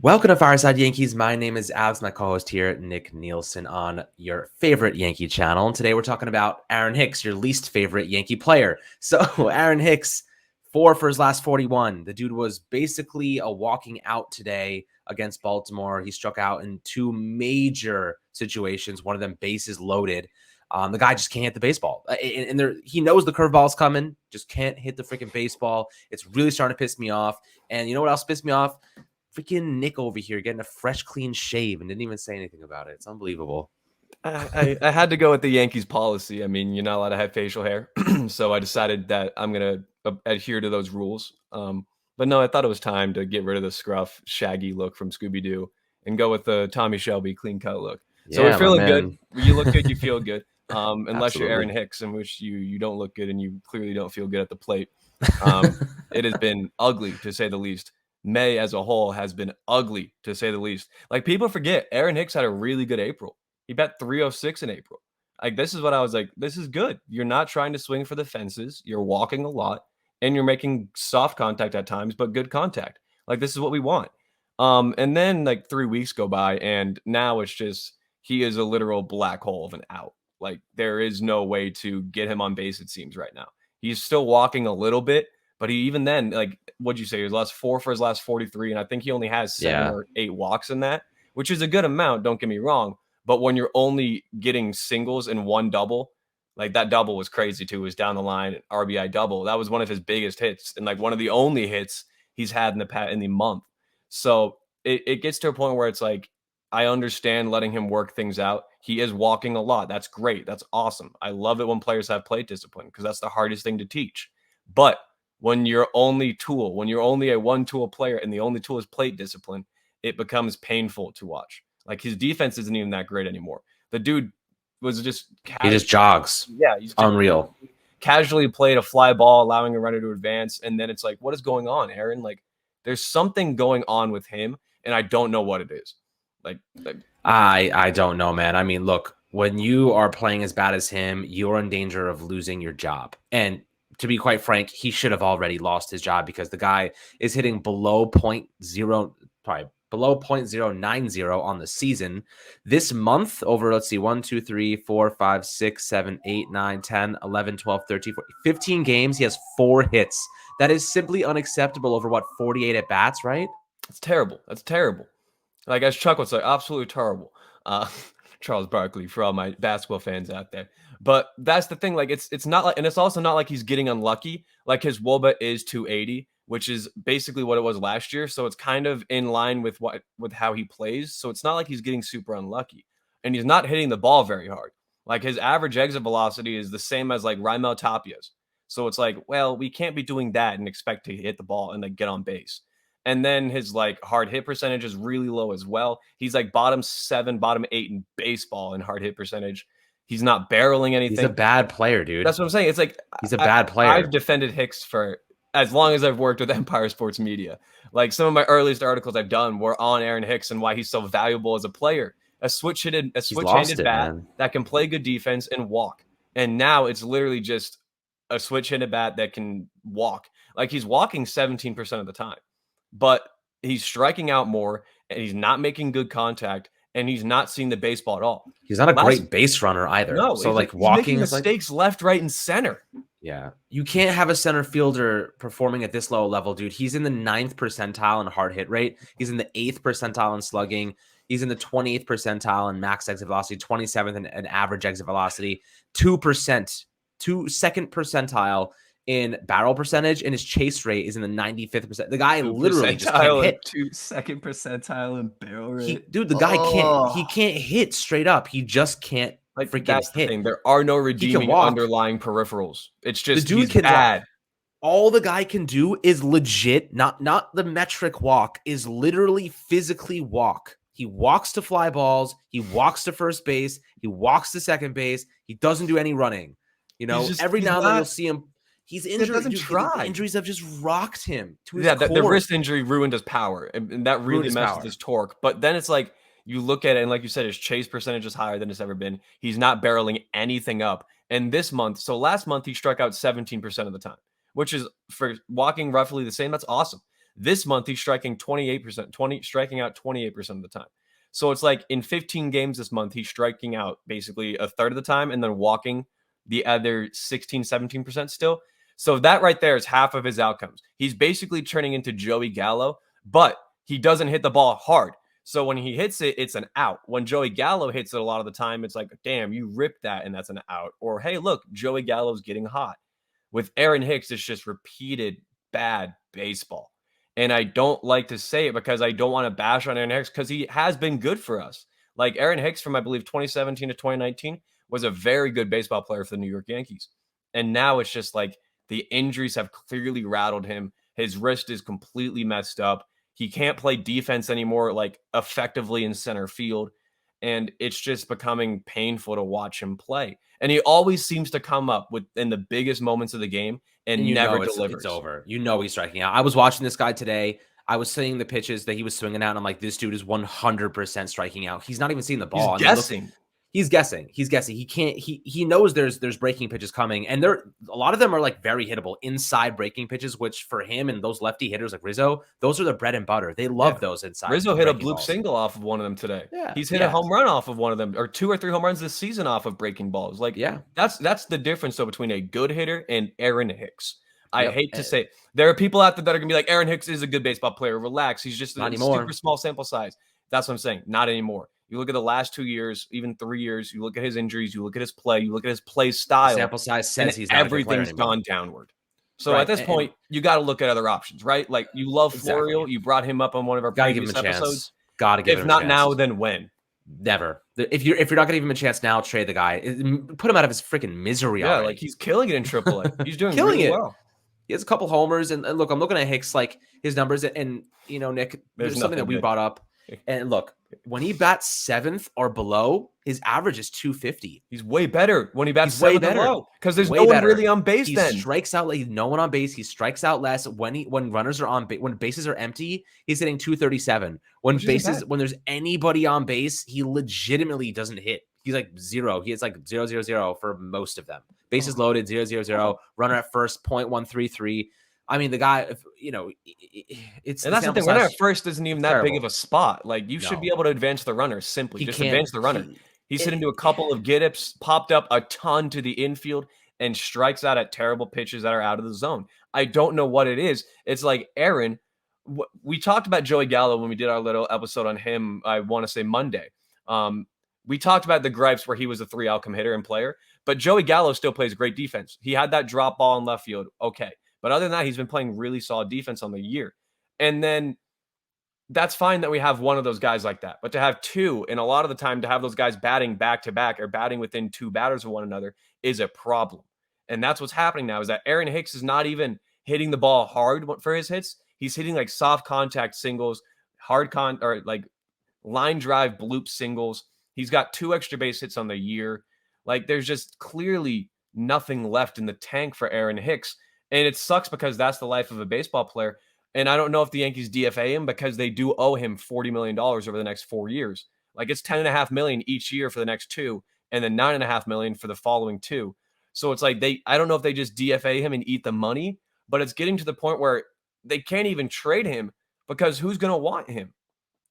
Welcome to Fireside Yankees. My name is Alex, my co-host here, Nick Nielsen, on your favorite Yankee channel. And today we're talking about Aaron Hicks, your least favorite Yankee player. So Aaron Hicks, 4 for his last 41. The dude was basically a walking out today against Baltimore. He struck out in two major situations, one of them bases loaded. The guy just can't hit the baseball. He knows the curveball's coming, just can't hit the freaking baseball. It's really starting to piss me off. And you know what else pissed me off? Freaking Nick over here getting a fresh, clean shave and didn't even say anything about it. It's unbelievable. I had to go with the Yankees policy. I mean, you're not allowed to have facial hair. So I decided that I'm going to adhere to those rules. But no, I thought it was time to get rid of the scruff, shaggy look from Scooby-Doo and go with the Tommy Shelby clean cut look. So we're feeling good. You look good, you feel good. Unless you're Aaron Hicks, in which you don't look good and you clearly don't feel good at the plate. It has been ugly, to say the least. May as a whole has been ugly, to say the least. Like, people forget, Aaron Hicks had a really good April. He bet 306 in April. Like, this is what I was like, this is good. You're not trying to swing for the fences. You're walking a lot, and you're making soft contact at times, but good contact. Like, this is what we want. And then, like, 3 weeks go by, and now it's just, he is a literal black hole of an out. Like, there is no way to get him on base, it seems, right now. He's still walking a little bit, but he even then, like, what'd you say? His last 4 for his last 43, and I think he only has 7 or 8 walks in that, which is a good amount, don't get me wrong. But when you're only getting singles and 1 double, like, that double was crazy too. It was down the line, RBI double. That was one of his biggest hits, and like one of the only hits he's had in the month. So it gets to a point where it's like, I understand letting him work things out. He is walking a lot. That's great. That's awesome. I love it when players have plate discipline because that's the hardest thing to teach. But when you're only a one-tool player and the only tool is plate discipline, it becomes painful to watch. Like, his defense isn't even that great anymore. The dude was just he just jogs. Yeah, he's unreal. Casually played a fly ball, allowing a runner to advance, and then it's like, what is going on, Aaron? Like, there's something going on with him, and I don't know what it is. Like I don't know, man. I mean, look, when you are playing as bad as him, you're in danger of losing your job. And to be quite frank, he should have already lost his job because the guy is hitting below 0.090 on the season. This month over, let's see, 1, 2, 3, 4, 5, 6, 7, 8, 9, 10, 11, 12, 13, 14, 15 games. He has 4 hits. That is simply unacceptable over, 48 at bats, right? It's terrible. That's terrible. Like, as Chuck would say, absolutely terrible. Charles Barkley, for all my basketball fans out there. But that's the thing. Like, it's not like, and it's also not like he's getting unlucky. Like, his WOBA is 280, which is basically what it was last year. So it's kind of in line with how he plays. So it's not like he's getting super unlucky, and he's not hitting the ball very hard. Like, his average exit velocity is the same as like Raimel Tapia's. So it's like, well, we can't be doing that and expect to hit the ball and like get on base. And then his like hard hit percentage is really low as well. He's like bottom 7, bottom 8 in baseball in hard hit percentage. He's not barreling anything. He's a bad player, dude. That's what I'm saying. It's like, he's a bad player. I've defended Hicks for as long as I've worked with Empire Sports Media. Like, some of my earliest articles I've done were on Aaron Hicks and why he's so valuable as a player. A switch-handed bat that can play good defense and walk. And now it's literally just a switch-handed bat that can walk. Like, he's walking 17% of the time. But he's striking out more, and he's not making good contact, and he's not seeing the baseball at all. He's not a great base runner either. No, so like he's walking making mistakes left, right, and center. Yeah, you can't have a center fielder performing at this low level, dude. He's in the 9th percentile in hard hit rate. He's in the 8th percentile in slugging. He's in the 28th percentile in max exit velocity, 27th in average exit velocity, 2%, 2nd percentile in barrel percentage, and his chase rate is in the 95th percent. The guy literally just can't hit. 2nd percentile in barrel rate. Dude, the guy can't hit straight up. He just can't freaking hit. Thing. There are no redeeming underlying peripherals. It's just the dude bad. All the guy can do is legit, not the metric walk, is literally physically walk. He walks to fly balls. He walks to first base. He walks to second base. He doesn't do any running. You know, every now and then you'll see him. He's injured. The injuries have just rocked him to his core. The wrist injury ruined his power, and that really messed with his torque. But then it's like, you look at it, and like you said, his chase percentage is higher than it's ever been. He's not barreling anything up. And this month, so last month, he struck out 17% of the time, which is, for walking roughly the same. That's awesome. This month, he's striking 28%, striking out 28% of the time. So it's like in 15 games this month, he's striking out basically a third of the time and then walking the other 16, 17% still. So that right there is half of his outcomes. He's basically turning into Joey Gallo, but he doesn't hit the ball hard. So when he hits it, it's an out. When Joey Gallo hits it a lot of the time, it's like, damn, you ripped that and that's an out. Or, hey, look, Joey Gallo's getting hot. With Aaron Hicks, it's just repeated bad baseball. And I don't like to say it because I don't want to bash on Aaron Hicks because he has been good for us. Like Aaron Hicks from, I believe, 2017 to 2019 was a very good baseball player for the New York Yankees. And now it's just like the injuries have clearly rattled him. His wrist is completely messed up. He can't play defense anymore, like effectively in center field. And it's just becoming painful to watch him play. And he always seems to come up in the biggest moments of the game and never delivers. It's over. You know he's striking out. I was watching this guy today. I was seeing the pitches that he was swinging out, and I'm like, this dude is 100% striking out. He's not even seeing the ball. He's guessing. He's guessing. He can't. He knows there's breaking pitches coming, and a lot of them are like very hittable inside breaking pitches, which for him and those lefty hitters like Rizzo, those are the bread and butter. They love those inside. Rizzo hit a bloop single off of one of them today. Yeah, he's hit a home run off of one of them, or 2 or 3 home runs this season off of breaking balls. Like, that's the difference though between a good hitter and Aaron Hicks. I hate to say it. There are people out there that are gonna be like, Aaron Hicks is a good baseball player. Relax, he's just a super small sample size. That's what I'm saying. Not anymore. You look at the last 2 years, even 3 years, you look at his injuries, you look at his play, you look at his play style. The sample size says he's not everything's gone downward. So at this point, you got to look at other options, right? Like you love Florial. You brought him up on one of our previous episodes. Got to give him a chance. If not now, then when? Never. If you're not going to give him a chance now, trade the guy. Put him out of his freaking misery already. Like he's killing it in AAA. He's doing really well. He has a couple homers. And look, I'm looking at Hicks, like his numbers. And, you know, Nick, there's something that we brought up. And look, when he bats 7th or below, his average is 250. He's way better when he bats 7th or below because there's no one really on base. He strikes out like no one on base. He strikes out less when runners are on base. When bases are empty, he's hitting 237. When there's anybody on base, he legitimately doesn't hit. He's like 0. He hits like 0-0-0 for most of them. Bases loaded 0-0-0. Runner at first 0.133. I mean, the guy, you know, it's and that's the thing. Runner at first isn't even that big of a spot. Like you should be able to advance the runner simply. Just advance the runner. He's hit into a couple of get-ups, popped up a ton to the infield, and strikes out at terrible pitches that are out of the zone. I don't know what it is. It's like Aaron. We talked about Joey Gallo when we did our little episode on him. I want to say Monday. We talked about the gripes where he was a 3 outcome hitter and player, but Joey Gallo still plays great defense. He had that drop ball in left field. Okay. But other than that, he's been playing really solid defense on the year. And then that's fine that we have one of those guys like that. But to have 2, and a lot of the time to have those guys batting back-to-back or batting within 2 batters of one another is a problem. And that's what's happening now is that Aaron Hicks is not even hitting the ball hard for his hits. He's hitting like soft contact singles, or like line drive bloop singles. He's got 2 extra base hits on the year. Like there's just clearly nothing left in the tank for Aaron Hicks. And it sucks because that's the life of a baseball player. And I don't know if the Yankees DFA him because they do owe him $40 million over the next 4 years. Like it's $10.5 million each year for the next 2, and then $9.5 million for the following 2. So it's like I don't know if they just DFA him and eat the money, but it's getting to the point where they can't even trade him because who's going to want him?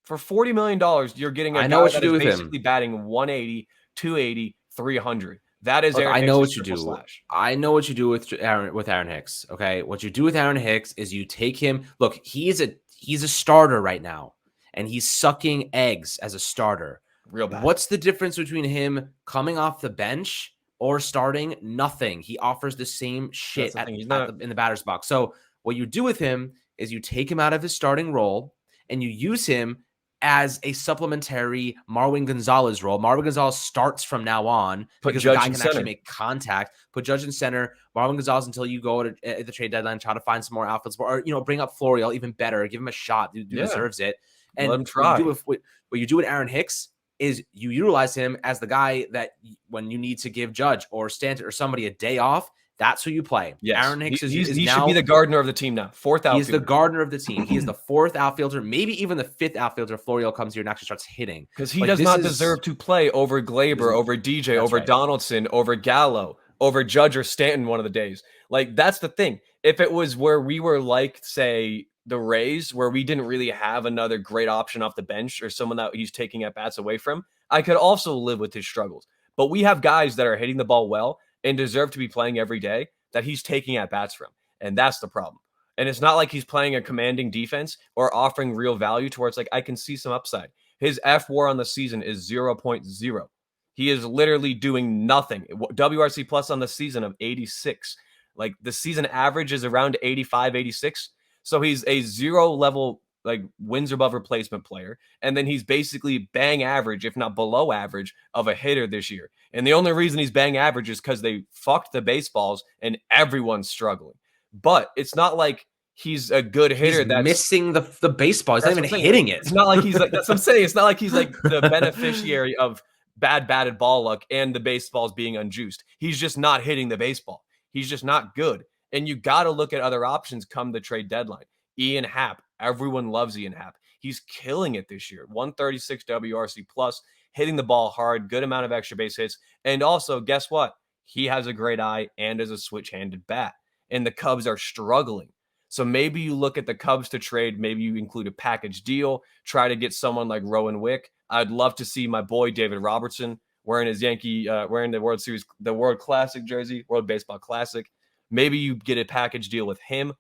For $40 million, you're getting a guy that is basically batting 180, 280, 300. That is Aaron Hicks. I know what you do. I know what you do with Aaron Hicks. Okay, what you do with Aaron Hicks is you take him. Look, he's a starter right now, and he's sucking eggs as a starter. Real bad. What's the difference between him coming off the bench or starting? Nothing. He offers the same shit in the batter's box. So what you do with him is you take him out of his starting role and you use him as a supplementary Marwin Gonzalez role. Marwin Gonzalez starts from now on because the guy can actually make contact. Put Judge in center, Marwin Gonzalez until you go at the trade deadline, try to find some more outfields, or bring up Florial even better. Give him a shot. He deserves it. And let him try. What you do with Aaron Hicks is you utilize him as the guy that when you need to give Judge or Stanton or somebody a day off, that's who you play. Yes. Aaron Hicks he should be the gardener of the team now. 4th outfielder. He's the gardener of the team. He is the 4th outfielder, maybe even the 5th outfielder. Florial comes here and actually starts hitting. Because he does not deserve to play over Glaber, over DJ, over Donaldson, over Gallo, over Judge or Stanton one of the days. Like, that's the thing. If it was where we were like, say, the Rays, where we didn't really have another great option off the bench or someone that he's taking at bats away from, I could also live with his struggles. But we have guys that are hitting the ball well and deserve to be playing every day that he's taking at bats from. And that's the problem. And it's not like he's playing a commanding defense or offering real value to where it's like, I can see some upside. His F-WAR on the season is 0.0. He is literally doing nothing. WRC plus on the season of 86. Like the season average is around 85, 86. So he's a 0 level, like wins above replacement player. And then he's basically bang average, if not below average, of a hitter this year. And the only reason he's bang average is because they fucked the baseballs and everyone's struggling. But it's not like he's a good hitter that's missing the baseball. He's not even hitting it. It's not like he's like, that's what I'm saying. It's not like he's like the beneficiary of bad batted ball luck and the baseballs being unjuiced. He's just not hitting the baseball. He's just not good. And you got to look at other options come the trade deadline. Ian Happ. Everyone loves Ian Happ. He's killing it this year. 136 WRC plus, hitting the ball hard, good amount of extra base hits. And also, guess what? He has a great eye and is a switch-handed bat. And the Cubs are struggling. So maybe you look at the Cubs to trade. Maybe you include a package deal. Try to get someone like Rowan Wick. I'd love to see my boy David Robertson wearing his wearing the World Series, the World Classic jersey, World Baseball Classic. Maybe you get a package deal with him,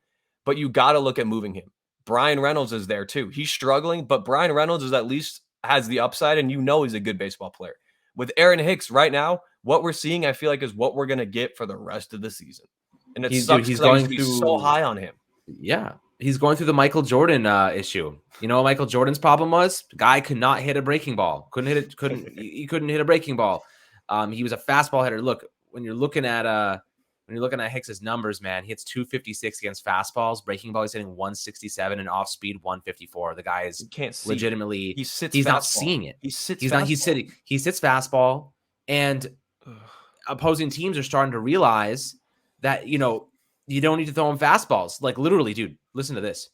but you got to look at moving him. Brian Reynolds is there too. He's struggling, but Brian Reynolds is at least has the upside, and you know he's a good baseball player. With Aaron Hicks right now, what we're seeing, I feel like, is what we're gonna get for the rest of the season. And it sucks because I used to be so high on him. Yeah. He's going through the Michael Jordan issue. You know what Michael Jordan's problem was? The guy could not hit a breaking ball. He couldn't hit a breaking ball. He was a fastball hitter. Look, when you're looking at Hicks's numbers, man, he hits 256 against fastballs. Breaking ball, he's hitting 167 and off speed 154. The guy is legitimately he's not seeing it. He sits fastball, and opposing teams are starting to realize that, you know, you don't need to throw him fastballs. Like literally, dude, listen to this.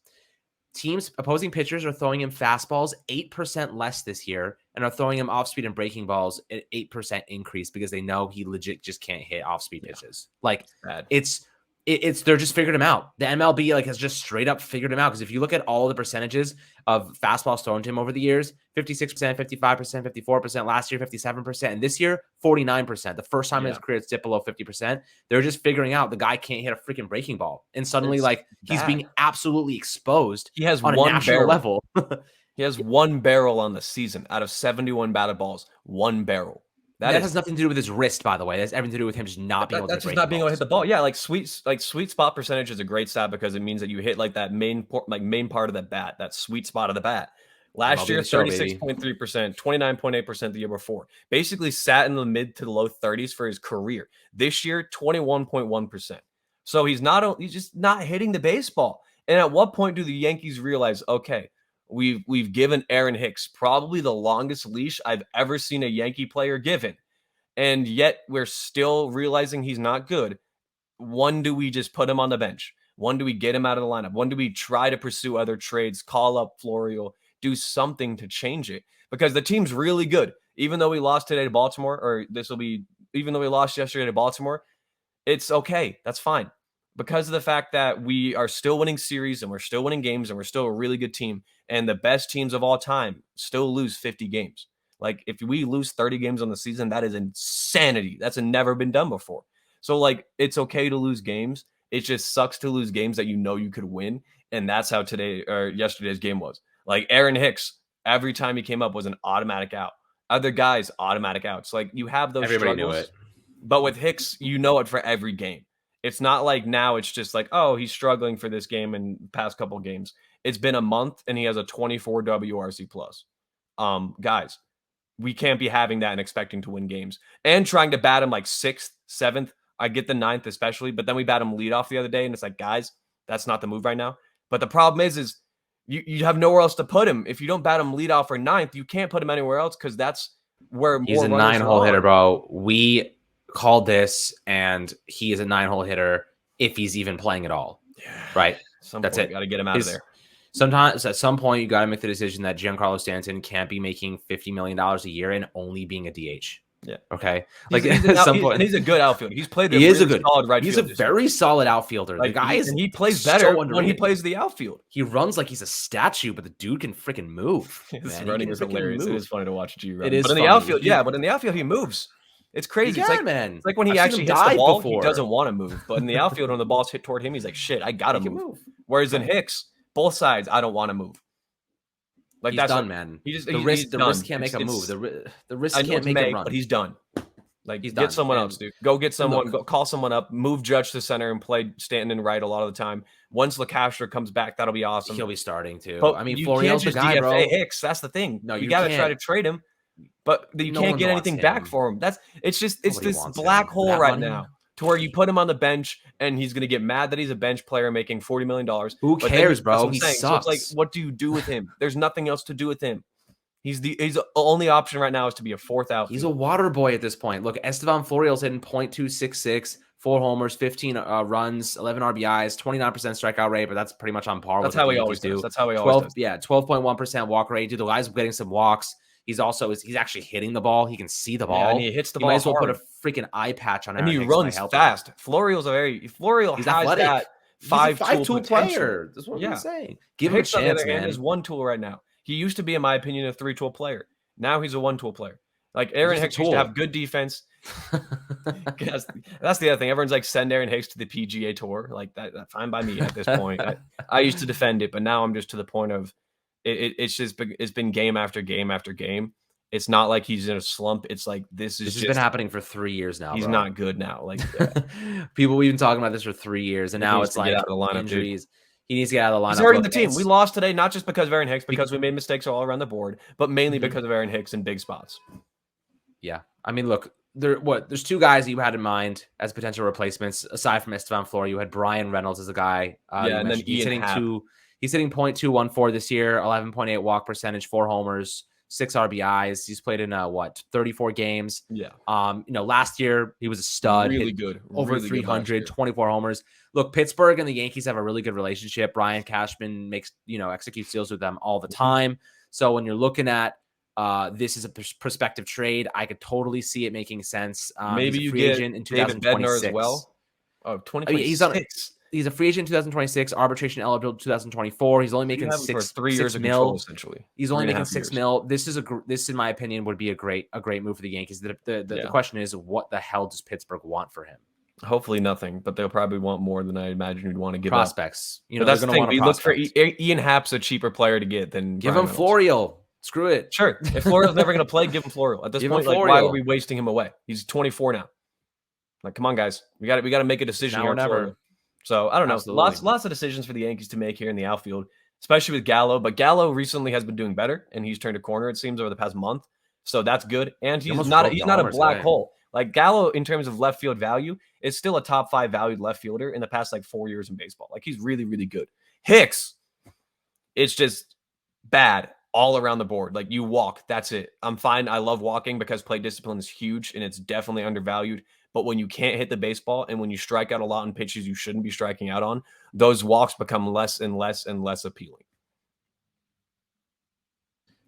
Opposing pitchers are throwing him fastballs 8% less this year and are throwing him off speed and breaking balls at 8% increase because they know he legit just can't hit off speed pitches. Like they're just figured him out. The MLB has just straight up figured him out. Because if you look at all the percentages of fastballs thrown to him over the years, 56%, 55%, 54%, last year 57%, and this year 49%. The first time in his career it's dipped below 50%. They're just figuring out the guy can't hit a freaking breaking ball, and suddenly he's being absolutely exposed. He has on a national level. He has one barrel on the season out of 71 batted balls. One barrel. That has nothing to do with his wrist, by the way. That's everything to do with him just not being able to hit. That's just not being able to hit the ball. Yeah, sweet spot percentage is a great stat because it means that you hit that main part of the bat, that sweet spot of the bat. Last year, 36.3%, 29.8% the year before. Basically sat in the mid to the low 30s for his career. This year, 21.1%. So he's just not hitting the baseball. And at what point do the Yankees realize, okay, we've given Aaron Hicks probably the longest leash I've ever seen a Yankee player given, and yet we're still realizing he's not good. When do we just put him on the bench? When do we get him out of the lineup? When do we try to pursue other trades, call up Florio, do something to change it? Because the team's really good. Even though we lost today to Baltimore, even though we lost yesterday to Baltimore, it's okay. That's fine. Because of the fact that we are still winning series and we're still winning games and we're still a really good team, and the best teams of all time still lose 50 games. Like if we lose 30 games on the season, that is insanity. That's never been done before. So it's okay to lose games. It just sucks to lose games that you know you could win. And that's how yesterday's game was. Like Aaron Hicks, every time he came up was an automatic out. Other guys, automatic outs. You have those Everybody struggles. knew it. But with Hicks, you know it for every game. It's not like now it's just he's struggling for this game and past couple games. It's been a month and he has a 24 WRC plus. Guys, we can't be having that and expecting to win games and trying to bat him 6th, 7th. I get the 9th especially, but then we bat him leadoff the other day and it's guys, that's not the move right now. But the problem is you have nowhere else to put him. If you don't bat him leadoff or 9th, you can't put him anywhere else because that's where he's a 9-hole hitter, bro. We called this, and he is a 9-hole hitter if he's even playing at all. Yeah. Right? That's it. Got to get him out of there. Sometimes, at some point, you got to make the decision that Giancarlo Stanton can't be making $50 million a year and only being a DH. Yeah. Okay. He's, Like he's, at some he's, point, and he's a good outfielder. He's played the he is a really good, solid right he's field a this year. very solid outfielder. Like, the guy is, and he plays so better when he underrated. plays the outfield. He runs like he's a statue, but the dude can freaking move. His Man. running is hilarious. Move. It is funny to watch G run. It is But in the funny. outfield, but in the outfield he moves. It's crazy. It's man. It's like when he I've seen actually him hits the dive ball, before. he doesn't want to move. But in the outfield, when the ball's hit toward him, he's like, "Shit, I gotta move." Whereas in Hicks, both sides, I don't want to move. Like he's that's done, man. He just the wrist can't make a move. The wrist can't make a run. But he's done. Like he's get done. someone else, dude. Go get someone. Go call someone up. Move Judge to center and play Stanton and right a lot of the time. Once LeCastro comes back, that'll be awesome. He'll be starting too. But I mean, you Florial's can't just the guy, DFA bro. Hicks. That's the thing. No, you got to try to trade him, but you can't get anything back for him. It's this black hole right now to where you put him on the bench and he's going to get mad that he's a bench player making $40 million. Who cares, bro? He sucks. So it's like, what do you do with him? There's nothing else to do with him. He's the only option right now is to be a fourth outfield. He's a water boy at this point. Look, Estevan Florial's hitting .266, 4 homers, 15 runs, 11 RBIs, 29% strikeout rate, but that's pretty much on par with how he always does. That's how he always does. Yeah, 12.1% walk rate. Dude, the guy's getting some walks. He's actually hitting the ball. He can see the ball. Yeah, and he hits the ball. Might as well hard. put a freaking eye patch on him. And he runs fast. Florial has athletic. That five-tool player. That's what I'm saying. Give him a chance, man. He's one tool right now. He used to be, in my opinion, a 3-tool player. Now he's a 1-tool player. Like Aaron Hicks used to have good defense. That's the other thing. Everyone's like, send Aaron Hicks to the PGA Tour. Like that's fine by me at this point. I used to defend it, but now I'm just to the point of it's been game after game after game. It's not like he's in a slump. It's like this has been happening for 3 years now. He's not good now. Like people, we've been talking about this for 3 years, and now it's like out of the lineup, injuries. Dude. He needs to get out of the lineup. He's hurting the team. We lost today, not just because of Aaron Hicks, because we made mistakes all around the board, but mainly because of Aaron Hicks in big spots. Yeah. I mean, look, there's 2 guys that you had in mind as potential replacements, aside from Estevan Florial. You had Brian Reynolds as a guy. And then he's hitting .214 this year, 11.8 walk percentage, 4 homers, 6 RBIs. He's played in 34 games. Yeah. Last year he was a stud. Really good. Over really 300, 24 homers. Look, Pittsburgh and the Yankees have a really good relationship. Brian Cashman executes deals with them all the time. So when you're looking at this is a prospective trade, I could totally see it making sense. Maybe you get in 2026 as well. Oh, 2026. He's a free agent in 2026, arbitration eligible 2024. He's only making 3 years of control, essentially. He's only making $6 million. This, in my opinion, would be a great move for the Yankees. The question is, what the hell does Pittsburgh want for him? Hopefully nothing, but they'll probably want more than I imagine you'd want to give prospects. Up. That's the thing. We look for Ian Happ's a cheaper player to get than give him Florial. Screw it. Sure. If Florial's never going to play, give him Florial. At this point, why are we wasting him away? He's 24 now. Like, come on, guys. We got to make a decision here. Never. So I don't know. Absolutely. Lots of decisions for the Yankees to make here in the outfield, especially with Gallo. But Gallo recently has been doing better, and he's turned a corner, it seems, over the past month. So that's good. And he's not a black hole. Like Gallo, in terms of left field value, is still a top 5 valued left fielder in the past 4 years in baseball. Like he's really, really good. Hicks, it's just bad all around the board. Like you walk, that's it. I'm fine. I love walking because plate discipline is huge and it's definitely undervalued. But when you can't hit the baseball and when you strike out a lot on pitches you shouldn't be striking out on, those walks become less and less and less appealing.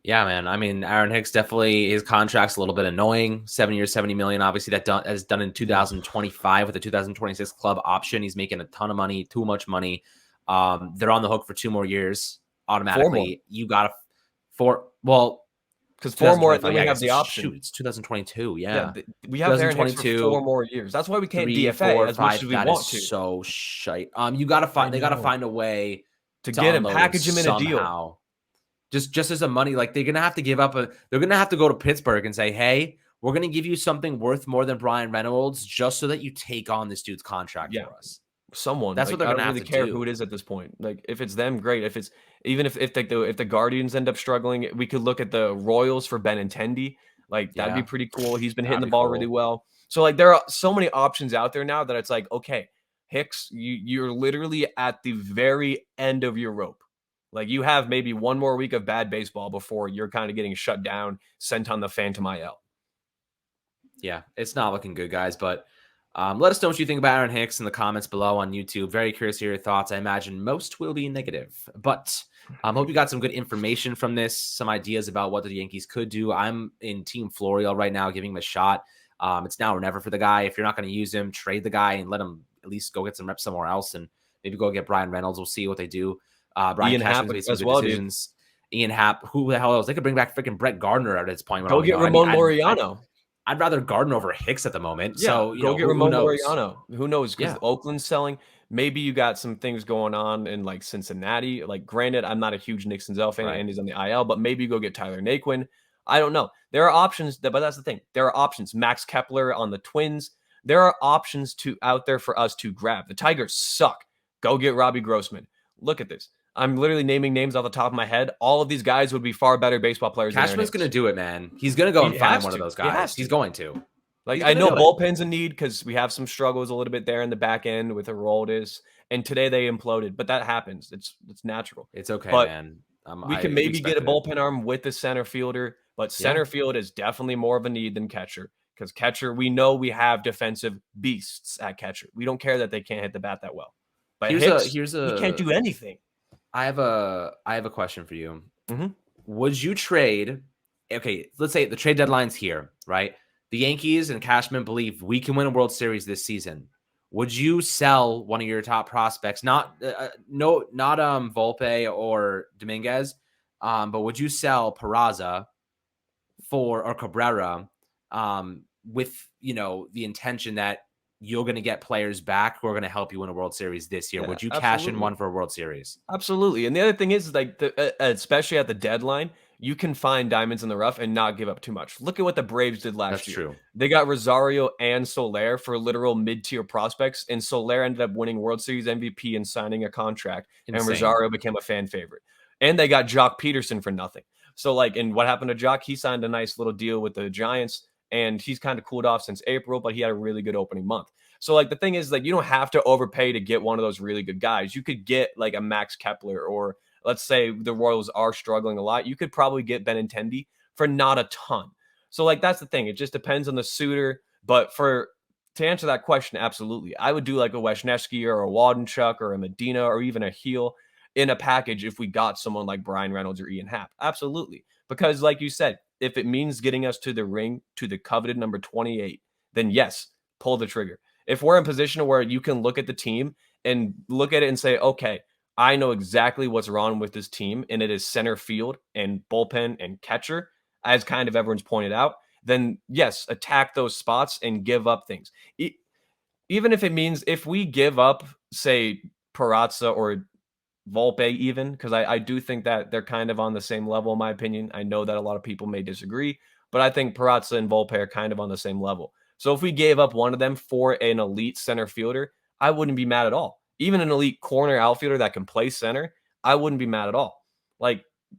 Yeah, man. I mean, Aaron Hicks definitely, his contract's a little bit annoying. 7 years, $70 million. Obviously, that is done in 2025 with the 2026 club option. He's making a ton of money, too much money. They're on the hook for 2 more years automatically. You got because 4 more, then we have the option. Shoot, it's 2022. Yeah, we have Aaron Hicks for 4 more years. That's why we can't DFA as much as we want to. So shite. You got to find. They got to find a way to get him, package him in a deal. Just as a money, like they're gonna have to give up they're gonna have to go to Pittsburgh and say, hey, we're gonna give you something worth more than Brian Reynolds just so that you take on this dude's contract for us. Someone. That's what they're gonna have to do. I don't really care who it is at this point. Like if it's them, great. If it's even if the Guardians end up struggling, we could look at the Royals for Benintendi. Like that'd be pretty cool. He's been hitting the ball really well. So like there are so many options out there now that it's like, okay, Hicks, you're literally at the very end of your rope. Like you have maybe 1 more week of bad baseball before you're kind of getting shut down, sent on the Phantom IL. Yeah, it's not looking good, guys. But Let us know what you think about Aaron Hicks in the comments below on YouTube. Very curious to hear your thoughts. I imagine most will be negative, but hope you got some good information from this, some ideas about what the Yankees could do. I'm in Team Florial right now, giving him a shot. It's now or never for the guy. If you're not going to use him, trade the guy and let him at least go get some reps somewhere else and maybe go get Brian Reynolds. We'll see what they do. Brian Cashman's made some good decisions. Ian Happ, who the hell else? They could bring back freaking Brett Gardner at this point. Go get Ramon Laureano. I'd rather Gardner over Hicks at the moment. Yeah, so go get Ramon Laureano. Who knows? Because Yeah. Oakland's selling. Maybe you got some things going on in like Cincinnati. Like, granted, I'm not a huge Nick Senzel fan, and he's on the IL, but maybe you go get Tyler Naquin. I don't know. There are options, but that's the thing. There are options. Max Kepler on the Twins. There are options out there for us to grab. The Tigers suck. Go get Robbie Grossman. Look at this. I'm literally naming names off the top of my head. All of these guys would be far better baseball players. Cashman's going to do it, man. He's going to go and find one of those guys. He's going to. Like, I know bullpen's a need because we have some struggles a little bit there in the back end with Aroldis, and today they imploded. But that happens. It's natural. It's okay, but man. We can maybe get a bullpen arm with the center fielder, but center field is definitely more of a need than catcher because catcher, we know we have defensive beasts at catcher. We don't care that they can't hit the bat that well. But he can't do anything. I have a question for you. Mm-hmm. Would you trade? Okay, let's say the trade deadline's here, right? The Yankees and Cashman believe we can win a World Series this season. Would you sell one of your top prospects? Not Volpe or Dominguez, but would you sell Peraza or Cabrera with the intention that you're going to get players back who are going to help you win a World Series this year? Would you cash in one for a World Series? Absolutely. And the other thing is like, especially at the deadline, you can find diamonds in the rough and not give up too much. Look at what the Braves did last year. True. They got Rosario and Soler for literal mid-tier prospects, and Soler ended up winning World Series MVP and signing a contract, and Rosario became a fan favorite. And they got Jock Peterson for nothing. So, and what happened to Jock? He signed a nice little deal with the Giants, and he's kind of cooled off since April, but he had a really good opening month. So, the thing is, you don't have to overpay to get one of those really good guys. You could get, a Max Kepler, or let's say the Royals are struggling a lot. You could probably get Benintendi for not a ton. So, that's the thing. It just depends on the suitor. But to answer that question, absolutely. I would do, a Wesneski or a Waldenchuk or a Medina or even a Heel in a package if we got someone like Brian Reynolds or Ian Happ. Absolutely. Because, like you said, if it means getting us to the ring, to the coveted number 28, then yes, pull the trigger. If we're in a position where you can look at the team and look at it and say, okay, I know exactly what's wrong with this team, and it is center field and bullpen and catcher, as kind of everyone's pointed out, then yes, attack those spots and give up things. Even if it means if we give up, say, Peraza or Volpe even, because I do think that they're kind of on the same level, in my opinion. I know that a lot of people may disagree, but I think Peraza and Volpe are kind of on the same level. So if we gave up one of them for an elite center fielder, I wouldn't be mad at all. Even an elite corner outfielder that can play center, I wouldn't be mad at all.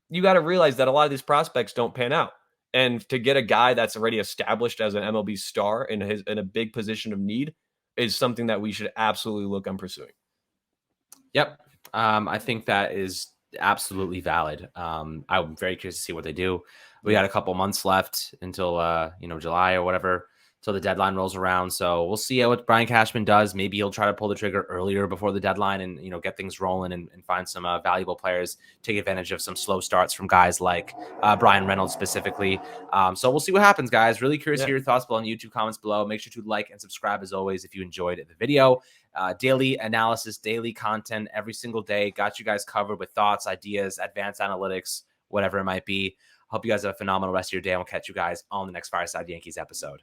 You got to realize that a lot of these prospects don't pan out. And to get a guy that's already established as an MLB star in a big position of need is something that we should absolutely look on pursuing. Yep. I think that is absolutely valid. I'm very curious to see what they do. We got a couple months left until July or whatever, till the deadline rolls around. So we'll see what Brian Cashman does. Maybe he'll try to pull the trigger earlier before the deadline and get things rolling and find some valuable players, take advantage of some slow starts from guys like Brian Reynolds specifically. So we'll see what happens, guys. Really curious to hear your thoughts below in the YouTube comments below. Make sure to like and subscribe as always if you enjoyed the video. Daily analysis, daily content every single day. Got you guys covered with thoughts, ideas, advanced analytics, whatever it might be. Hope you guys have a phenomenal rest of your day, and we'll catch you guys on the next Fireside Yankees episode.